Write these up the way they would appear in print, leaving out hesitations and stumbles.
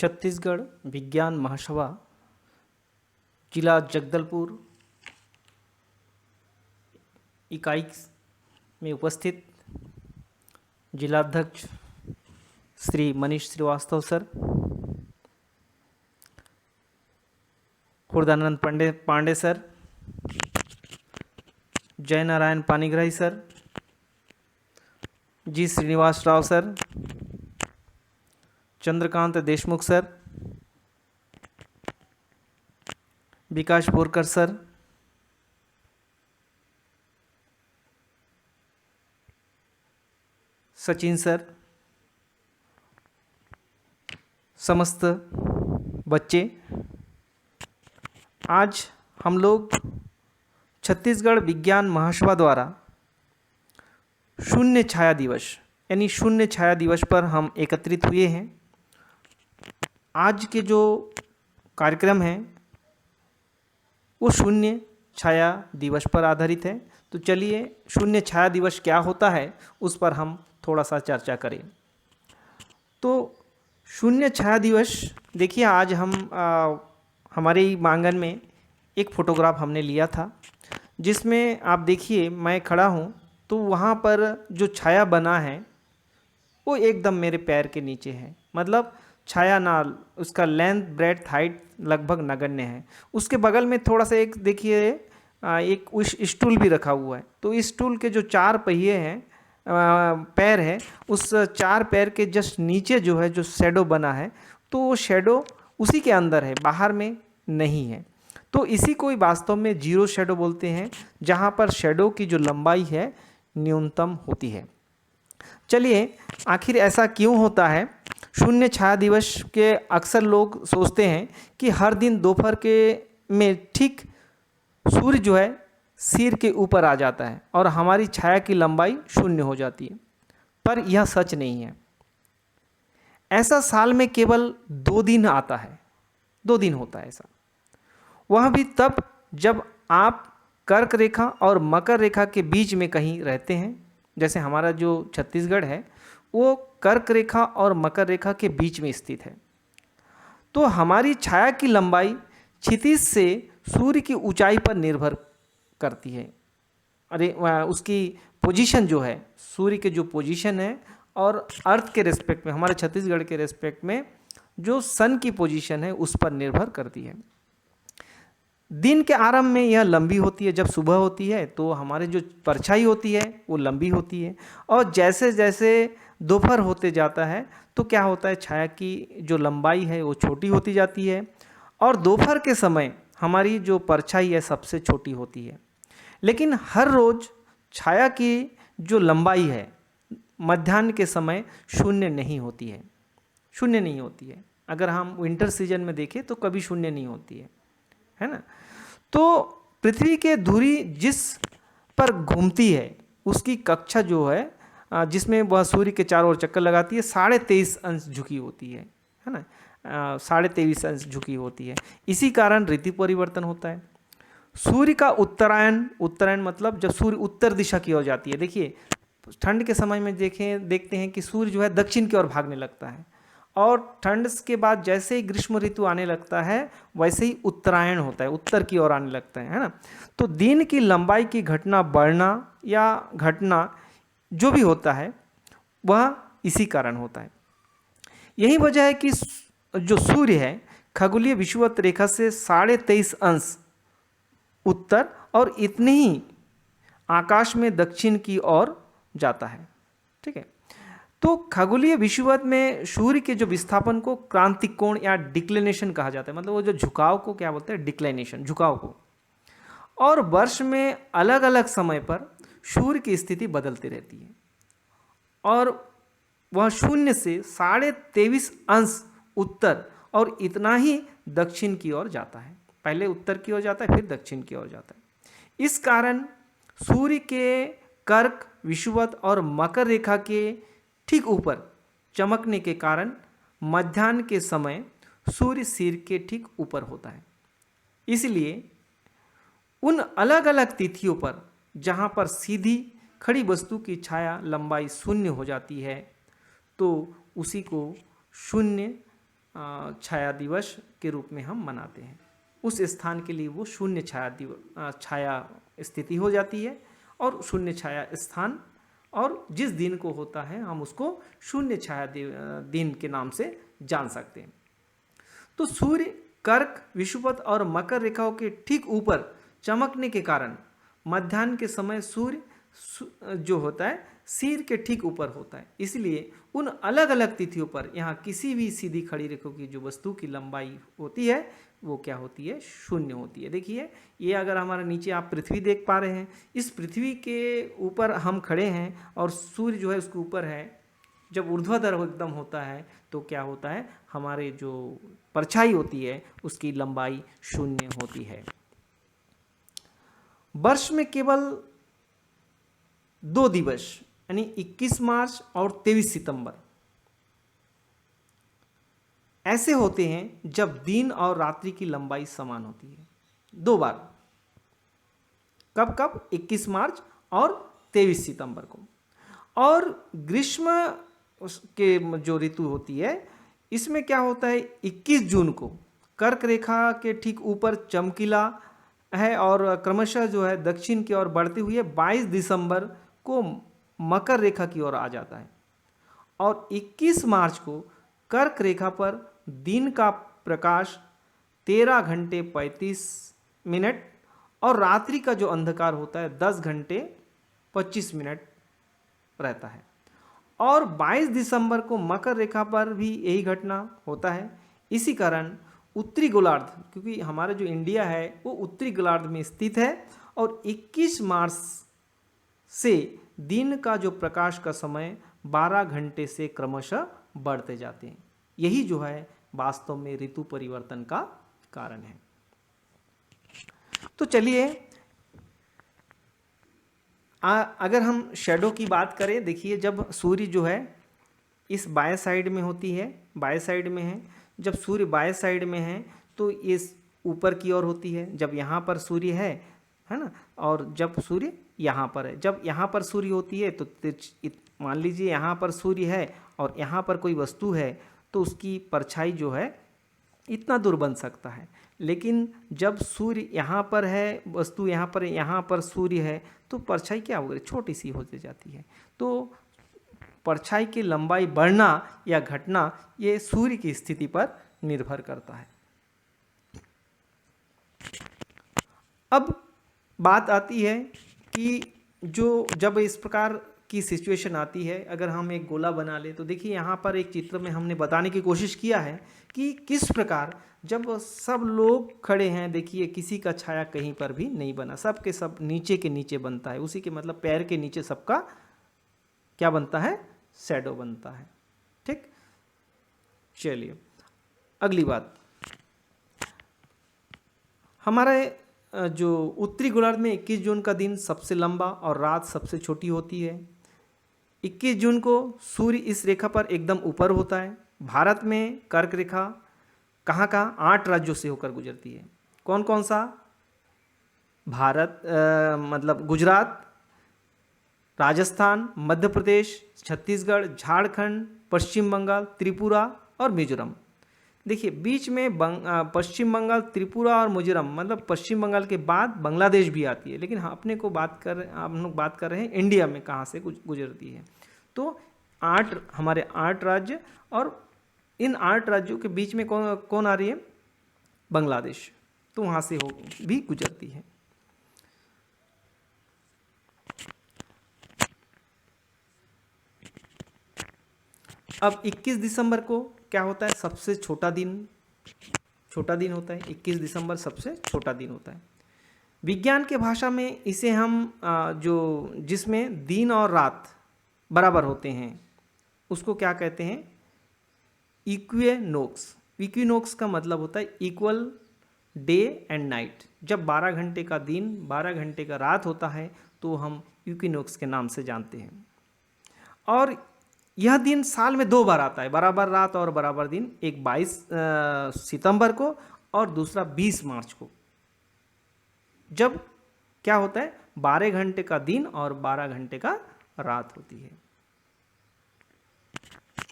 छत्तीसगढ़ विज्ञान महासभा जिला जगदलपुर इकाई में उपस्थित जिलाध्यक्ष श्री मनीष श्रीवास्तव सर, खुर्दानंद पांडे सर, जय नारायण पानीग्राही सर, जी श्रीनिवास राव सर, चंद्रकांत देशमुख सर, विकास बोरकर सर, सचिन सर, समस्त बच्चे, आज हम लोग छत्तीसगढ़ विज्ञान महासभा द्वारा शून्य छाया दिवस यानी शून्य छाया दिवस पर हम एकत्रित हुए हैं। आज के जो कार्यक्रम है वो शून्य छाया दिवस पर आधारित है। तो चलिए शून्य छाया दिवस क्या होता है उस पर हम थोड़ा सा चर्चा करें। तो शून्य छाया दिवस देखिए, आज हम हमारे ही आंगन में एक फ़ोटोग्राफ हमने लिया था, जिसमें आप देखिए मैं खड़ा हूँ तो वहाँ पर जो छाया बना है वो एकदम मेरे पैर के नीचे है। मतलब छाया ना, उसका लेंथ ब्रेड्थ हाइट लगभग नगण्य है। उसके बगल में थोड़ा सा एक देखिए एक उस स्टूल भी रखा हुआ है। तो इस स्टूल के जो चार पहिए हैं, पैर है, उस चार पैर के जस्ट नीचे जो है जो शैडो बना है, तो वो शैडो उसी के अंदर है, बाहर में नहीं है। तो इसी को वास्तव में जीरो शैडो बोलते हैं, जहाँ पर शैडो की जो लंबाई है न्यूनतम होती है। चलिए आखिर ऐसा क्यों होता है? शून्य छाया दिवस के अक्सर लोग सोचते हैं कि हर दिन दोपहर के में ठीक सूर्य जो है सिर के ऊपर आ जाता है और हमारी छाया की लंबाई शून्य हो जाती है, पर यह सच नहीं है। ऐसा साल में केवल 2 दिन आता है, 2 दिन होता है ऐसा, वह भी तब जब आप कर्क रेखा और मकर रेखा के बीच में कहीं रहते हैं। जैसे हमारा जो छत्तीसगढ़ है वो कर्क रेखा और मकर रेखा के बीच में स्थित है। तो हमारी छाया की लंबाई क्षितिज से सूर्य की ऊंचाई पर निर्भर करती है। उसकी पोजीशन जो है, सूर्य के जो पोजीशन है और अर्थ के रेस्पेक्ट में, हमारे छत्तीसगढ़ के रेस्पेक्ट में जो सन की पोजीशन है उस पर निर्भर करती है। दिन के आरंभ में यह लंबी होती है। जब सुबह होती है तो हमारे जो परछाई होती है वो लंबी होती है, और जैसे जैसे दोपहर होते जाता है तो क्या होता है, छाया की जो लंबाई है वो छोटी होती जाती है, और दोपहर के समय हमारी जो परछाई है सबसे छोटी होती है। लेकिन हर रोज़ छाया की जो लंबाई है मध्याह्न के समय शून्य नहीं होती है, शून्य नहीं होती है। अगर हम विंटर सीजन में देखें तो कभी शून्य नहीं होती है ना। तो पृथ्वी के धुरी जिस पर घूमती है उसकी कक्षा जो है, जिसमें वह सूर्य के चारों ओर चक्कर लगाती है, 23.5 अंश झुकी होती है ना, 23.5 अंश झुकी होती है। इसी कारण ऋतु परिवर्तन होता है। सूर्य का उत्तरायण, उत्तरायण मतलब जब सूर्य उत्तर दिशा की ओर जाती है। देखिए ठंड के समय में देखते हैं कि सूर्य जो है दक्षिण की ओर भागने लगता है, और ठंड के बाद जैसे ही ग्रीष्म ऋतु आने लगता है वैसे ही उत्तरायण होता है, उत्तर की ओर आने लगता है ना। तो दिन की लंबाई की घटना बढ़ना या घटना जो भी होता है वह इसी कारण होता है। यही वजह है कि जो सूर्य है खगोलीय विषुवत रेखा से 23.5 अंश उत्तर और इतने ही आकाश में दक्षिण की ओर जाता है। ठीक है। तो खगोलीय विषुवत में सूर्य के जो विस्थापन को क्रांतिक कोण या डिक्लिनेशन कहा जाता है। मतलब वो जो झुकाव को क्या बोलते हैं, डिक्लिनेशन, झुकाव को। और वर्ष में अलग अलग समय पर सूर्य की स्थिति बदलती रहती है, और वह शून्य से 23.5 अंश उत्तर और इतना ही दक्षिण की ओर जाता है। पहले उत्तर की ओर जाता है, फिर दक्षिण की ओर जाता है। इस कारण सूर्य के कर्क, विषुवत और मकर रेखा के ठीक ऊपर चमकने के कारण मध्याह्न के समय सूर्य सिर के ठीक ऊपर होता है। इसलिए उन अलग अलग तिथियों पर जहाँ पर सीधी खड़ी वस्तु की छाया लंबाई शून्य हो जाती है तो उसी को शून्य छाया दिवस के रूप में हम मनाते हैं। उस स्थान के लिए वो शून्य छाया स्थिति हो जाती है और शून्य छाया स्थान, और जिस दिन को होता है हम उसको शून्य छाया दिन के नाम से जान सकते हैं। तो सूर्य कर्क, विषुवत और मकर रेखाओं के ठीक ऊपर चमकने के कारण मध्याह्न के समय सूर्य जो होता है सिर के ठीक ऊपर होता है। इसलिए उन अलग अलग तिथियों पर यहाँ किसी भी सीधी खड़ी रेखा की जो वस्तु की लंबाई होती है वो क्या होती है, शून्य होती है। देखिए ये अगर हमारे नीचे आप पृथ्वी देख पा रहे हैं, इस पृथ्वी के ऊपर हम खड़े हैं और सूर्य जो है उसके ऊपर है। जब ऊर्ध्वाधर एकदम होता है तो क्या होता है, हमारे जो परछाई होती है उसकी लंबाई शून्य होती है। वर्ष में केवल 2 दिवस यानी 21 मार्च और 23 सितंबर ऐसे होते हैं जब दिन और रात्रि की लंबाई समान होती है। 2 बार, कब कब, 21 मार्च और 23 सितंबर को। और ग्रीष्म के जो ऋतु होती है इसमें क्या होता है, 21 जून को कर्क रेखा के ठीक ऊपर चमकीला है और क्रमशः जो है दक्षिण की ओर बढ़ते हुए 22 दिसंबर को मकर रेखा की ओर आ जाता है। और 21 मार्च को कर्क रेखा पर दिन का प्रकाश 13 घंटे 35 मिनट और रात्रि का जो अंधकार होता है 10 घंटे 25 मिनट रहता है। और 22 दिसंबर को मकर रेखा पर भी यही घटना होता है। इसी कारण उत्तरी गोलार्ध, क्योंकि हमारा जो इंडिया है वो उत्तरी गोलार्ध में स्थित है, और 21 मार्च से दिन का जो प्रकाश का समय 12 घंटे से क्रमशः बढ़ते जाते हैं। यही जो है वास्तव में ऋतु परिवर्तन का कारण है। तो चलिए अगर हम शैडो की बात करें, देखिए जब सूर्य जो है इस बाएं साइड में होती है, बाएं साइड में है, जब सूर्य बाएं साइड में है तो ये ऊपर की ओर होती है। जब यहाँ पर सूर्य है ना, और जब सूर्य यहाँ पर है, जब यहाँ पर सूर्य होती है तो मान लीजिए यहाँ पर सूर्य है और यहाँ पर कोई वस्तु है तो उसकी परछाई जो है इतना दूर बन सकता है। लेकिन जब सूर्य यहाँ पर है, वस्तु यहाँ पर सूर्य है, तो परछाई क्या हो गई, छोटी सी होती जाती है। तो परछाई की लंबाई बढ़ना या घटना ये सूर्य की स्थिति पर निर्भर करता है। अब बात आती है कि जब इस प्रकार की सिचुएशन आती है, अगर हम एक गोला बना ले तो देखिए यहाँ पर एक चित्र में हमने बताने की कोशिश किया है कि किस प्रकार जब सब लोग खड़े हैं, देखिए किसी का छाया कहीं पर भी नहीं बना, सब के सब नीचे के नीचे बनता है। उसी के मतलब पैर के नीचे सबका क्या बनता है, शैडो बनता है। ठीक, चलिए अगली बात, हमारे जो उत्तरी गोलार्ध में 21 जून का दिन सबसे लंबा और रात सबसे छोटी होती है। 21 जून को सूर्य इस रेखा पर एकदम ऊपर होता है। भारत में कर्क रेखा कहाँ 8 राज्यों से होकर गुजरती है। कौन कौन सा, भारत मतलब गुजरात, राजस्थान, मध्य प्रदेश, छत्तीसगढ़, झारखंड, पश्चिम बंगाल, त्रिपुरा और मिजोरम। देखिए बीच में पश्चिम बंगाल, त्रिपुरा और मिजोरम, मतलब पश्चिम बंगाल के बाद बांग्लादेश भी आती है, लेकिन हम लोग बात कर रहे हैं इंडिया में कहाँ से गुजरती है। तो हमारे 8 राज्य, और इन 8 राज्यों के बीच में कौन आ रही है, बांग्लादेश, तो वहाँ से भी गुजरती है। अब 21 दिसंबर को क्या होता है, सबसे छोटा दिन होता है। 21 दिसंबर सबसे छोटा दिन होता है। विज्ञान के भाषा में इसे हम जिसमें दिन और रात बराबर होते हैं उसको क्या कहते हैं, इक्विनोक्स। इक्विनोक्स का मतलब होता है इक्वल डे एंड नाइट। जब 12 घंटे का दिन 12 घंटे का रात होता है तो हम इक्विनोक्स के नाम से जानते हैं। और यह दिन साल में 2 बार आता है, बराबर रात और बराबर दिन, एक 22 सितंबर को और दूसरा 20 मार्च को। जब क्या होता है, 12 घंटे का दिन और 12 घंटे का रात होती है।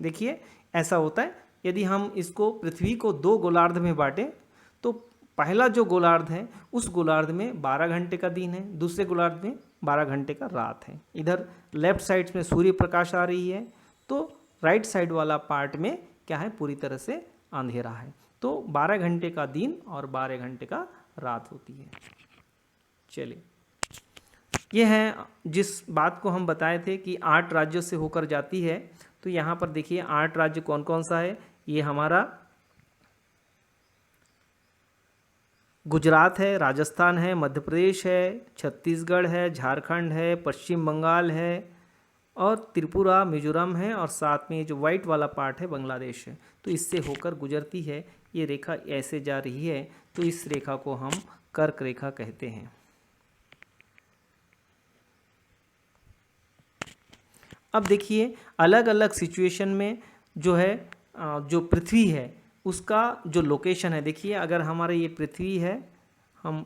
देखिए ऐसा होता है यदि हम इसको पृथ्वी को 2 गोलार्ध में बांटें तो पहला जो गोलार्ध है उस गोलार्ध में 12 घंटे का दिन है, दूसरे गोलार्ध में 12 घंटे का रात है। इधर लेफ्ट साइड में सूर्य प्रकाश आ रही है तो राइट साइड वाला पार्ट में क्या है, पूरी तरह से अंधेरा है। तो 12 घंटे का दिन और 12 घंटे का रात होती है। चलिए, ये है जिस बात को हम बताए थे कि 8 राज्यों से होकर जाती है। तो यहाँ पर देखिए 8 राज्य कौन कौन सा है। ये हमारा गुजरात है, राजस्थान है, मध्य प्रदेश है, छत्तीसगढ़ है, झारखंड है, पश्चिम बंगाल है और त्रिपुरा, मिजोरम है और साथ में जो वाइट वाला पार्ट है बांग्लादेश है। तो इससे होकर गुजरती है। ये रेखा ऐसे जा रही है तो इस रेखा को हम कर्क रेखा कहते हैं। अब देखिए अलग अलग सिचुएशन में जो है जो पृथ्वी है उसका जो लोकेशन है, देखिए अगर हमारे ये पृथ्वी है, हम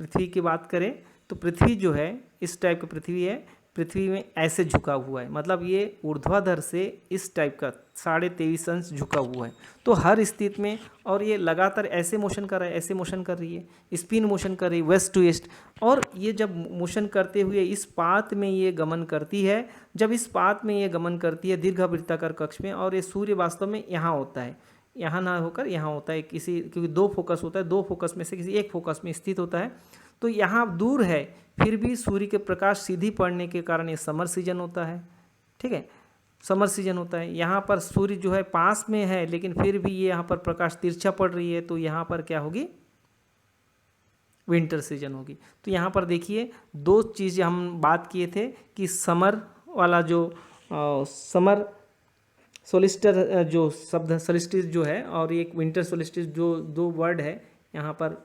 पृथ्वी की बात करें तो पृथ्वी जो है इस टाइप की पृथ्वी है, पृथ्वी में ऐसे झुका हुआ है, मतलब ये ऊर्ध्वाधर से इस टाइप का 23.5 अंश झुका हुआ है। तो हर स्थिति में, और ये लगातार ऐसे मोशन कर रहा है, ऐसे मोशन कर रही है, स्पिन मोशन कर रही है वेस्ट टू ईस्ट। और ये जब मोशन करते हुए इस पाथ में ये गमन करती है, जब इस पाथ में ये गमन करती है दीर्घवृत्ताकार कक्ष में, और ये सूर्य वास्तव में यहाँ होता है, यहाँ ना होकर यहाँ होता है, किसी क्योंकि 2 फोकस होता है, 2 फोकस में से किसी एक फोकस में स्थित होता है। तो यहाँ दूर है फिर भी सूर्य के प्रकाश सीधी पड़ने के कारण ये समर सीजन होता है। ठीक है, समर सीजन होता है। यहाँ पर सूर्य जो है पास में है लेकिन फिर भी ये यहाँ पर प्रकाश तिरछा पड़ रही है, तो यहाँ पर क्या होगी, विंटर सीजन होगी। तो यहाँ पर देखिए 2 चीज़ें हम बात किए थे कि समर वाला जो समर सोलिस्टर जो शब्द सोलिस्टिस जो है और एक विंटर सोलिस्टिस, जो 2 वर्ड है यहाँ पर,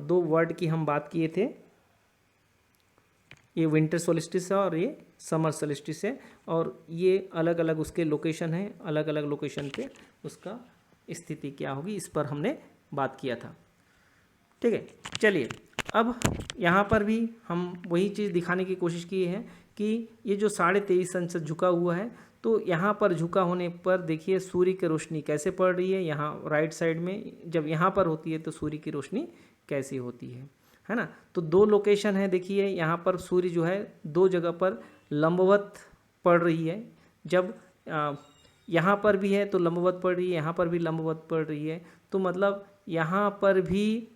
2 वर्ड की हम बात किए थे। ये विंटर सोलिस्टिस है और ये समर सोलिस्टिस है, और ये अलग अलग उसके लोकेशन है, अलग अलग लोकेशन पे उसका स्थिति क्या होगी इस पर हमने बात किया था। ठीक है, चलिए अब यहाँ पर भी हम वही चीज़ दिखाने की कोशिश की है कि ये जो 23.5 अंश झुका हुआ है, तो यहाँ पर झुका होने पर देखिए सूर्य की रोशनी कैसे पड़ रही है। यहाँ राइट साइड में जब यहाँ पर होती है तो सूर्य की रोशनी कैसी होती है ना। तो 2 लोकेशन है, देखिए यहाँ पर सूर्य जो है 2 जगह पर लंबवत पड़ रही है। जब यहाँ पर भी है तो लंबवत पड़ रही है, यहाँ पर भी लंबवत पड़ रही है। तो मतलब यहाँ पर भी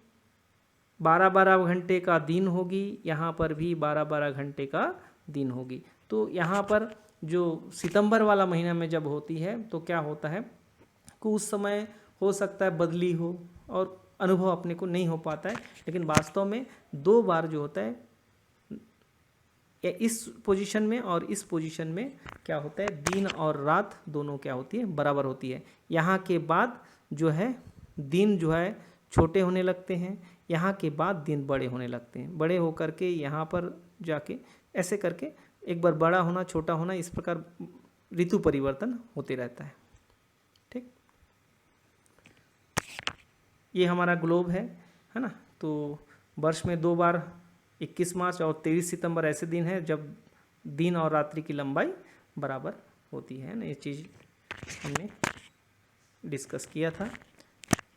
12-12 घंटे का दिन होगी, यहाँ पर भी 12-12 घंटे का दिन होगी। तो यहाँ पर जो सितंबर वाला महीना में जब होती है तो क्या होता है कि उस समय हो सकता है बदली हो और अनुभव अपने को नहीं हो पाता है, लेकिन वास्तव में 2 बार जो होता है इस पोजीशन में और इस पोजीशन में क्या होता है, दिन और रात दोनों क्या होती है, बराबर होती है। यहाँ के बाद जो है दिन जो है छोटे होने लगते हैं, यहाँ के बाद दिन बड़े होने लगते हैं, बड़े होकर के यहाँ पर जाके ऐसे करके एक बार बड़ा होना, छोटा होना, इस प्रकार ऋतु परिवर्तन होते रहता है। ठीक, ये हमारा ग्लोब है ना। तो वर्ष में 2 बार 21 मार्च और 23 सितंबर ऐसे दिन है जब दिन और रात्रि की लंबाई बराबर होती है ना। ये चीज़ हमने डिस्कस किया था।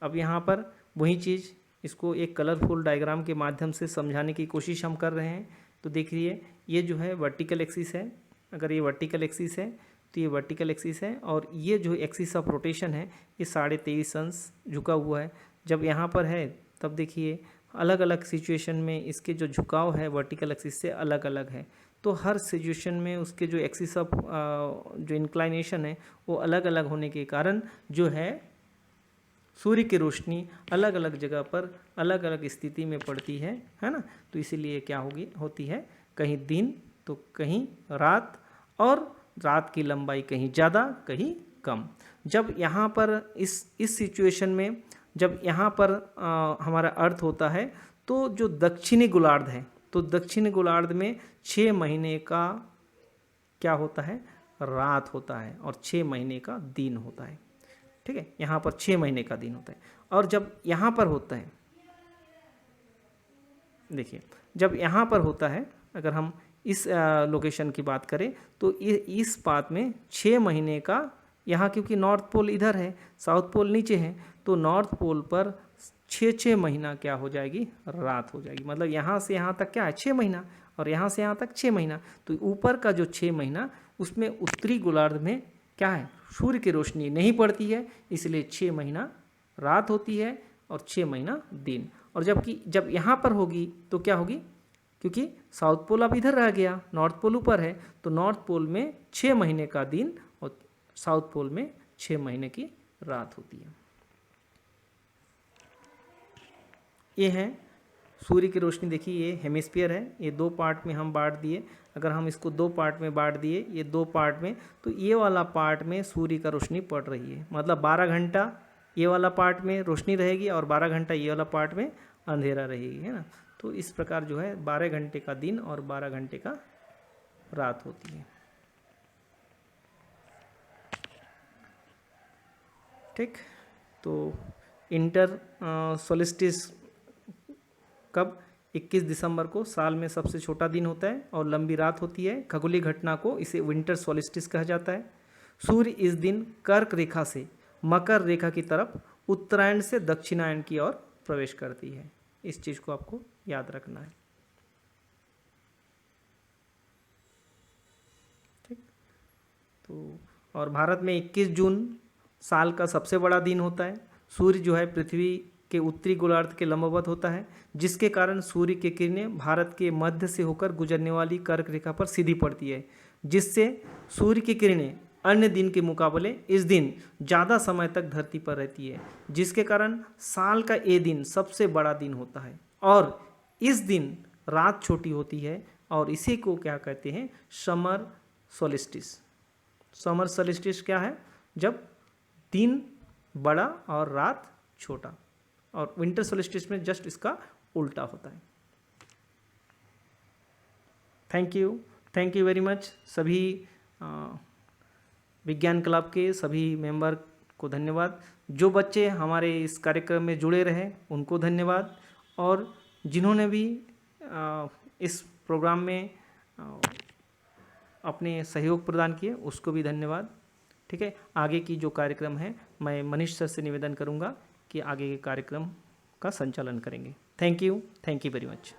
अब यहाँ पर वही चीज़ इसको एक कलरफुल डायग्राम के माध्यम से समझाने की कोशिश हम कर रहे हैं। तो देखिए ये जो है वर्टिकल एक्सिस है, अगर ये वर्टिकल एक्सिस है तो ये वर्टिकल एक्सिस है, और ये जो एक्सिस ऑफ रोटेशन है ये 23.5 अंश झुका हुआ है। जब यहाँ पर है तब देखिए अलग अलग सिचुएशन में इसके जो झुकाव है वर्टिकल एक्सिस से अलग अलग है। तो हर सिचुएशन में उसके जो एक्सिस ऑफ जो इंक्लाइनेशन है वो अलग अलग होने के कारण जो है सूर्य की रोशनी अलग अलग जगह पर अलग अलग स्थिति में पड़ती है ना। तो इसीलिए क्या होती है, कहीं दिन तो कहीं रात, और रात की लंबाई कहीं ज़्यादा कहीं कम। जब यहाँ पर इस सिचुएशन में जब यहाँ पर हमारा अर्थ होता है तो जो दक्षिणी गोलार्ध है, तो दक्षिणी गोलार्ध में 6 महीने का क्या होता है, रात होता है, और 6 महीने का दिन होता है। ठीक है, यहाँ पर 6 महीने का दिन होता है। और जब यहाँ पर होता है, देखिए जब यहाँ पर होता है, अगर हम इस लोकेशन की बात करें तो इस पाथ में 6 महीने का, यहाँ क्योंकि नॉर्थ पोल इधर है, साउथ पोल नीचे है, तो नॉर्थ पोल पर 6 महीना क्या हो जाएगी, रात हो जाएगी। मतलब यहाँ से यहाँ तक क्या है 6 महीना, और यहाँ से यहाँ तक 6 महीना। तो ऊपर का जो 6 महीना उसमें उत्तरी गोलार्ध में क्या है, सूर्य की रोशनी नहीं पड़ती है, इसलिए 6 महीना रात होती है और 6 महीना दिन। और जबकि जब यहाँ पर होगी तो क्या होगी, क्योंकि साउथ पोल अब इधर रह गया, नॉर्थ पोल ऊपर है, तो नॉर्थ पोल में 6 महीने का दिन और साउथ पोल में 6 महीने की रात होती है। ये है सूर्य की रोशनी। देखिए ये हेमिस्फीयर है, ये 2 पार्ट में हम बांट दिए। अगर हम इसको 2 पार्ट में बांट दिए, ये 2 पार्ट में, तो ये वाला पार्ट में सूर्य का रोशनी पड़ रही है। मतलब 12 घंटा ये वाला पार्ट में रोशनी रहेगी और 12 घंटा ये वाला पार्ट में अंधेरा रहेगी, है ना। तो इस प्रकार जो है 12 घंटे का दिन और 12 घंटे का रात होती है। ठीक, तो इंटर सोलिस्टिस कब, 21 दिसंबर को साल में सबसे छोटा दिन होता है और लंबी रात होती है। खगोलीय घटना को इसे विंटर सोलिस्टिस कहा जाता है। सूर्य इस दिन कर्क रेखा से मकर रेखा की तरफ उत्तरायण से दक्षिणायन की ओर प्रवेश करती है। इस चीज़ को आपको याद रखना है। ठीक, तो और भारत में 21 जून साल का सबसे बड़ा दिन होता है। सूर्य जो है पृथ्वी के उत्तरी गोलार्ध के लंबवत होता है, जिसके कारण सूर्य की किरणें भारत के मध्य से होकर गुजरने वाली कर्क रेखा पर सीधी पड़ती है, जिससे सूर्य की किरणें अन्य दिन के मुकाबले इस दिन ज़्यादा समय तक धरती पर रहती है, जिसके कारण साल का ये दिन सबसे बड़ा दिन होता है। और इस दिन रात छोटी होती है और इसी को क्या कहते हैं, समर सोलिस्टिस। समर सोलिस्टिस क्या है, जब दिन बड़ा और रात छोटा। और विंटर सोलिस्टिस में जस्ट इसका उल्टा होता है। Thank you very much. सभी विज्ञान क्लब के सभी मेंबर को धन्यवाद। जो बच्चे हमारे इस कार्यक्रम में जुड़े रहे उनको धन्यवाद, और जिन्होंने भी इस प्रोग्राम में अपने सहयोग प्रदान किए उसको भी धन्यवाद। ठीक है, आगे की जो कार्यक्रम है मैं मनीष सर से निवेदन करूंगा कि आगे के कार्यक्रम का संचालन करेंगे। Thank you very much.